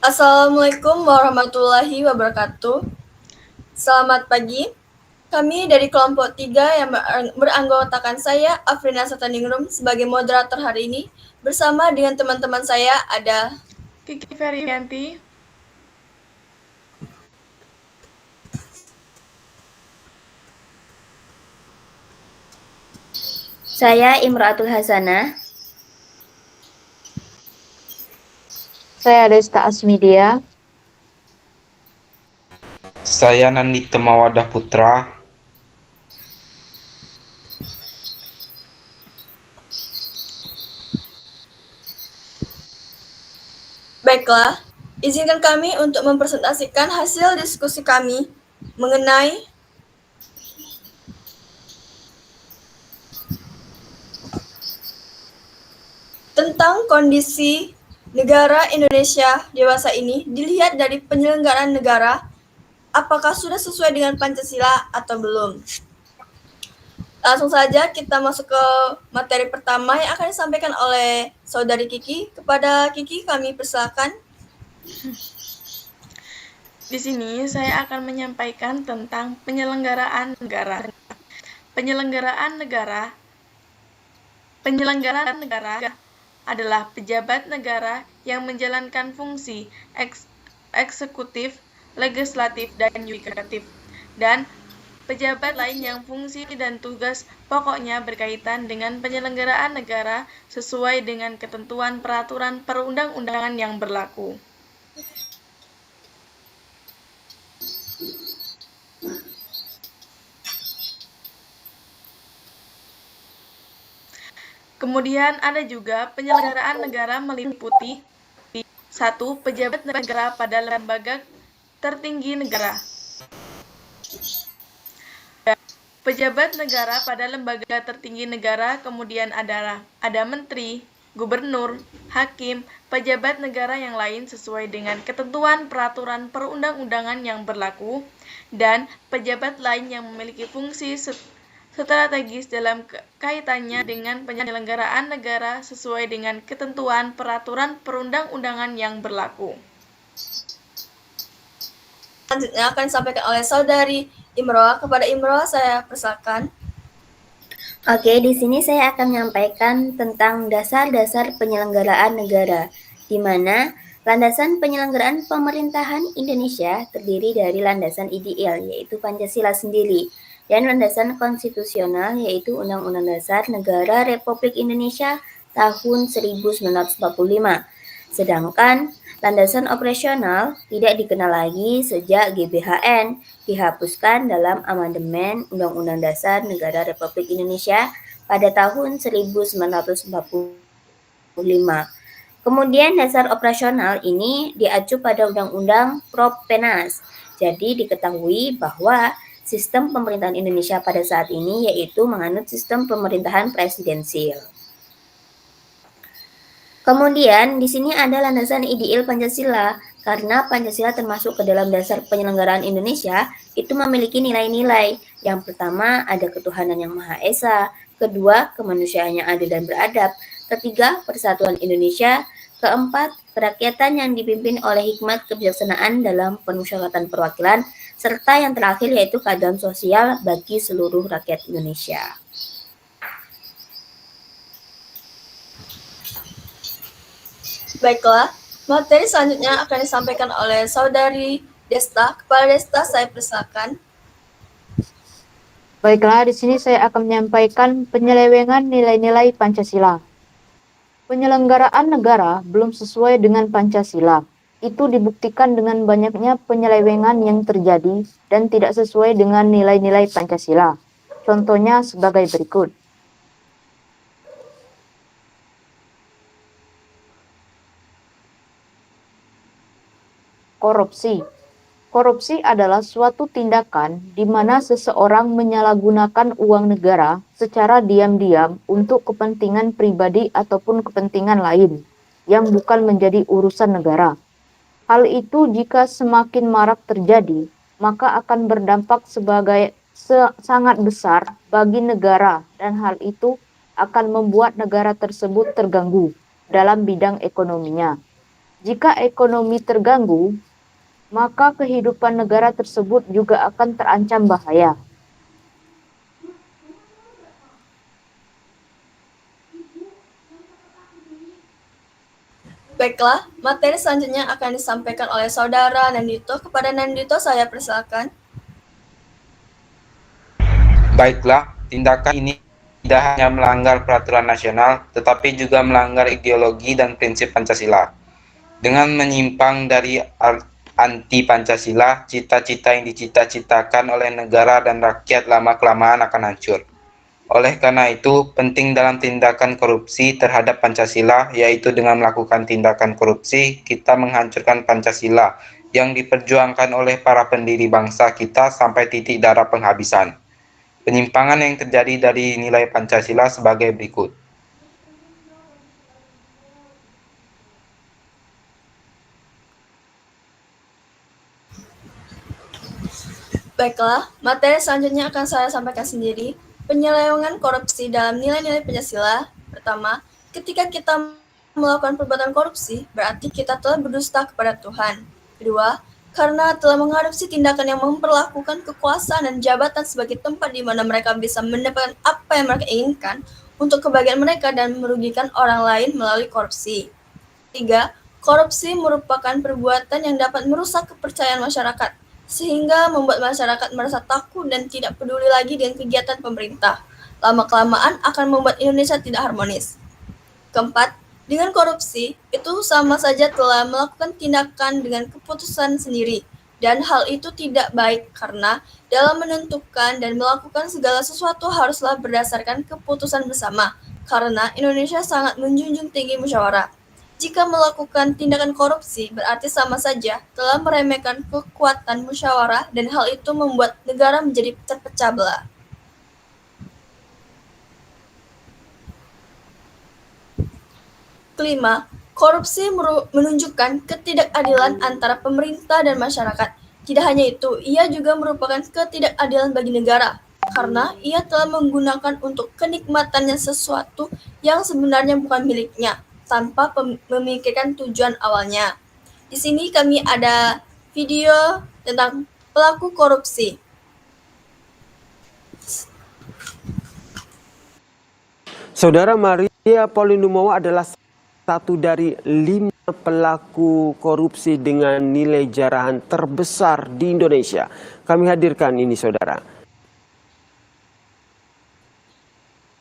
Assalamualaikum warahmatullahi wabarakatuh. Selamat pagi. Kami dari kelompok 3 yang beranggotakan saya, Afrina Sataningrum, sebagai moderator hari ini. Bersama dengan teman-teman saya ada Kiki Ferianti, Saya Imro'atul Hasanah. Saya Desta Asmidia. Saya Nandita Mawadah Putra. Baiklah, izinkan kami untuk mempresentasikan hasil diskusi kami mengenai tentang kondisi negara Indonesia dewasa ini dilihat dari penyelenggaraan negara, apakah sudah sesuai dengan Pancasila atau belum. Langsung saja kita masuk ke materi pertama yang akan disampaikan oleh Saudari Kiki. Kepada Kiki kami persilakan. di sini saya akan menyampaikan tentang penyelenggaraan negara. Penyelenggaraan negara adalah pejabat negara yang menjalankan fungsi eksekutif, legislatif, dan yudikatif, dan pejabat lain yang fungsi dan tugas pokoknya berkaitan dengan penyelenggaraan negara sesuai dengan ketentuan peraturan perundang-undangan yang berlaku. Kemudian ada juga penyelenggaraan negara meliputi 1. Pejabat negara pada lembaga tertinggi negara. Pejabat negara pada lembaga tertinggi negara kemudian ada menteri, gubernur, hakim, pejabat negara yang lain sesuai dengan ketentuan peraturan perundang-undangan yang berlaku, dan pejabat lain yang memiliki fungsi strategis dalam kaitannya dengan penyelenggaraan negara sesuai dengan ketentuan peraturan perundang-undangan yang berlaku. Selanjutnya akan disampaikan oleh Saudari Imroa. Kepada Imroa saya persilakan. Oke, di sini saya akan menyampaikan tentang dasar-dasar penyelenggaraan negara, di mana landasan penyelenggaraan pemerintahan Indonesia terdiri dari landasan ideal, yaitu Pancasila sendiri, dan landasan konstitusional, yaitu Undang-Undang Dasar Negara Republik Indonesia tahun 1945. Sedangkan landasan operasional tidak dikenal lagi sejak GBHN dihapuskan dalam amandemen Undang-Undang Dasar Negara Republik Indonesia pada tahun 1945. Kemudian dasar operasional ini diacu pada Undang-Undang Propenas. Jadi diketahui bahwa sistem pemerintahan Indonesia pada saat ini yaitu menganut sistem pemerintahan presidensil. Kemudian di sini ada landasan ideal Pancasila, karena Pancasila termasuk ke dalam dasar penyelenggaraan Indonesia, itu memiliki nilai-nilai. Yang pertama ada ketuhanan yang Maha Esa, kedua kemanusiaan yang adil dan beradab, ketiga persatuan Indonesia, keempat kerakyatan yang dipimpin oleh hikmat kebijaksanaan dalam permusyawaratan perwakilan, serta yang terakhir yaitu keadilan sosial bagi seluruh rakyat Indonesia. Baiklah, materi selanjutnya akan disampaikan oleh Saudari Desta. Kepada Desta saya persilakan. Baiklah, di sini saya akan menyampaikan penyelewengan nilai-nilai Pancasila. Penyelenggaraan negara belum sesuai dengan Pancasila. Itu dibuktikan dengan banyaknya penyelewengan yang terjadi dan tidak sesuai dengan nilai-nilai Pancasila. Contohnya sebagai berikut. Korupsi. Korupsi adalah suatu tindakan di mana seseorang menyalahgunakan uang negara secara diam-diam untuk kepentingan pribadi ataupun kepentingan lain yang bukan menjadi urusan negara. Hal itu jika semakin marak terjadi, maka akan berdampak sangat besar bagi negara, dan hal itu akan membuat negara tersebut terganggu dalam bidang ekonominya. Jika ekonomi terganggu, maka kehidupan negara tersebut juga akan terancam bahaya. Baiklah, materi selanjutnya akan disampaikan oleh Saudara Nandito. Kepada Nandito, saya persilakan. Baiklah, tindakan ini tidak hanya melanggar peraturan nasional, tetapi juga melanggar ideologi dan prinsip Pancasila. Dengan menyimpang dari anti Pancasila, cita-cita yang dicita-citakan oleh negara dan rakyat lama-kelamaan akan hancur. Oleh karena itu, penting dalam tindakan korupsi terhadap Pancasila, yaitu dengan melakukan tindakan korupsi, kita menghancurkan Pancasila yang diperjuangkan oleh para pendiri bangsa kita sampai titik darah penghabisan. Penyimpangan yang terjadi dari nilai Pancasila sebagai berikut. Baiklah, materi selanjutnya akan saya sampaikan sendiri. Penyelewengan korupsi dalam nilai-nilai Pancasila. Pertama, ketika kita melakukan perbuatan korupsi, berarti kita telah berdusta kepada Tuhan. Kedua, karena telah mengadopsi tindakan yang memperlakukan kekuasaan dan jabatan sebagai tempat di mana mereka bisa mendapatkan apa yang mereka inginkan untuk kebahagiaan mereka dan merugikan orang lain melalui korupsi. Tiga, korupsi merupakan perbuatan yang dapat merusak kepercayaan masyarakat, sehingga membuat masyarakat merasa takut dan tidak peduli lagi dengan kegiatan pemerintah. Lama-kelamaan akan membuat Indonesia tidak harmonis. Keempat, dengan korupsi, itu sama saja telah melakukan tindakan dengan keputusan sendiri, dan hal itu tidak baik karena dalam menentukan dan melakukan segala sesuatu haruslah berdasarkan keputusan bersama, karena Indonesia sangat menjunjung tinggi musyawarah. Jika melakukan tindakan korupsi, berarti sama saja telah meremehkan kekuatan musyawarah dan hal itu membuat negara menjadi terpecah belah. Kelima, korupsi menunjukkan ketidakadilan antara pemerintah dan masyarakat. Tidak hanya itu, ia juga merupakan ketidakadilan bagi negara, karena ia telah menggunakan untuk kenikmatannya sesuatu yang sebenarnya bukan miliknya, tanpa memikirkan tujuan awalnya. Di sini kami ada video tentang pelaku korupsi. Saudara Maria Pauline Lumowa adalah satu dari 5 pelaku korupsi dengan nilai jarahan terbesar di Indonesia. Kami hadirkan ini, saudara.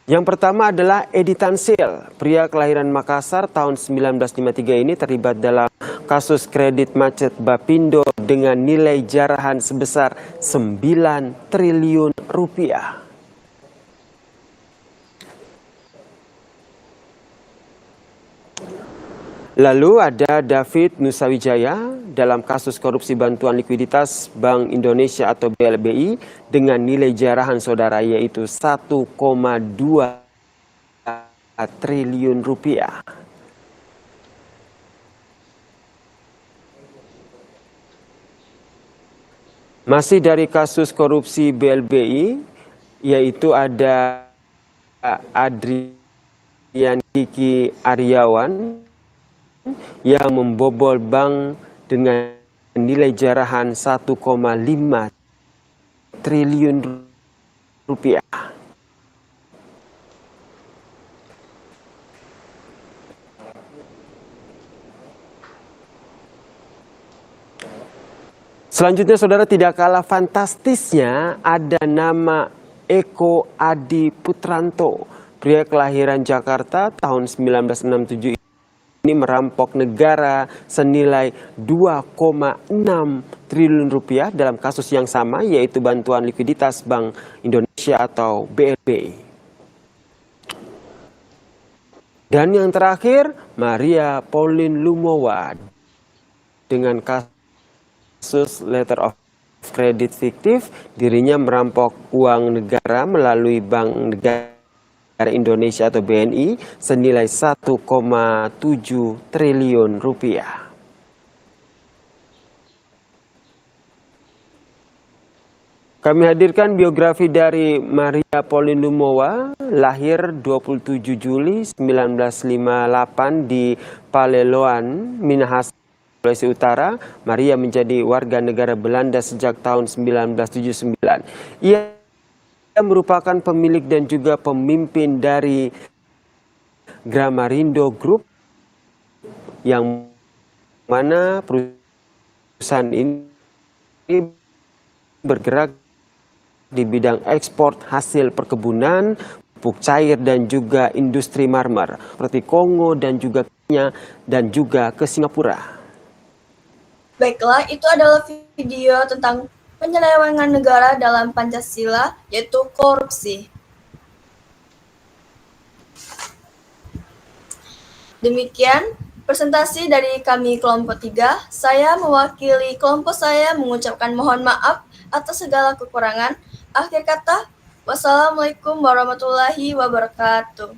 Yang pertama adalah Edi Tansil, pria kelahiran Makassar tahun 1953 ini terlibat dalam kasus kredit macet Bapindo dengan nilai jarahan sebesar 9 triliun rupiah. Lalu ada David Nusawijaya dalam kasus korupsi bantuan likuiditas Bank Indonesia atau BLBI dengan nilai jarahan saudara yaitu 1,2 triliun rupiah. Masih dari kasus korupsi BLBI yaitu ada Adrian Kiki Aryawan yang membobol bank dengan nilai jarahan 1,5 triliun rupiah. Selanjutnya saudara, tidak kalah fantastisnya ada nama Eko Adi Putranto, pria kelahiran Jakarta tahun 1967 ini merampok negara senilai 2,6 triliun rupiah dalam kasus yang sama yaitu bantuan likuiditas Bank Indonesia atau BLBI. Dan yang terakhir, Maria Pauline Lumowa dengan kasus letter of credit fiktif, dirinya merampok uang negara melalui Bank Negara Indonesia atau BNI senilai 1,7 triliun rupiah. Kami hadirkan biografi dari Maria Pauline Lumowa, lahir 27 Juli 1958 di Paleloan, Minahasa, Sulawesi Utara. Maria menjadi warga negara Belanda sejak tahun 1979. Ia merupakan pemilik dan juga pemimpin dari Gramarindo Group, yang mana perusahaan ini bergerak di bidang ekspor hasil perkebunan, pupuk cair dan juga industri marmer seperti Kongo dan juga Kenya dan juga ke Singapura. Baiklah, itu adalah video tentang penyelewengan negara dalam Pancasila, yaitu korupsi. Demikian presentasi dari kami kelompok 3. Saya mewakili kelompok saya mengucapkan mohon maaf atas segala kekurangan. Akhir kata, wassalamualaikum warahmatullahi wabarakatuh.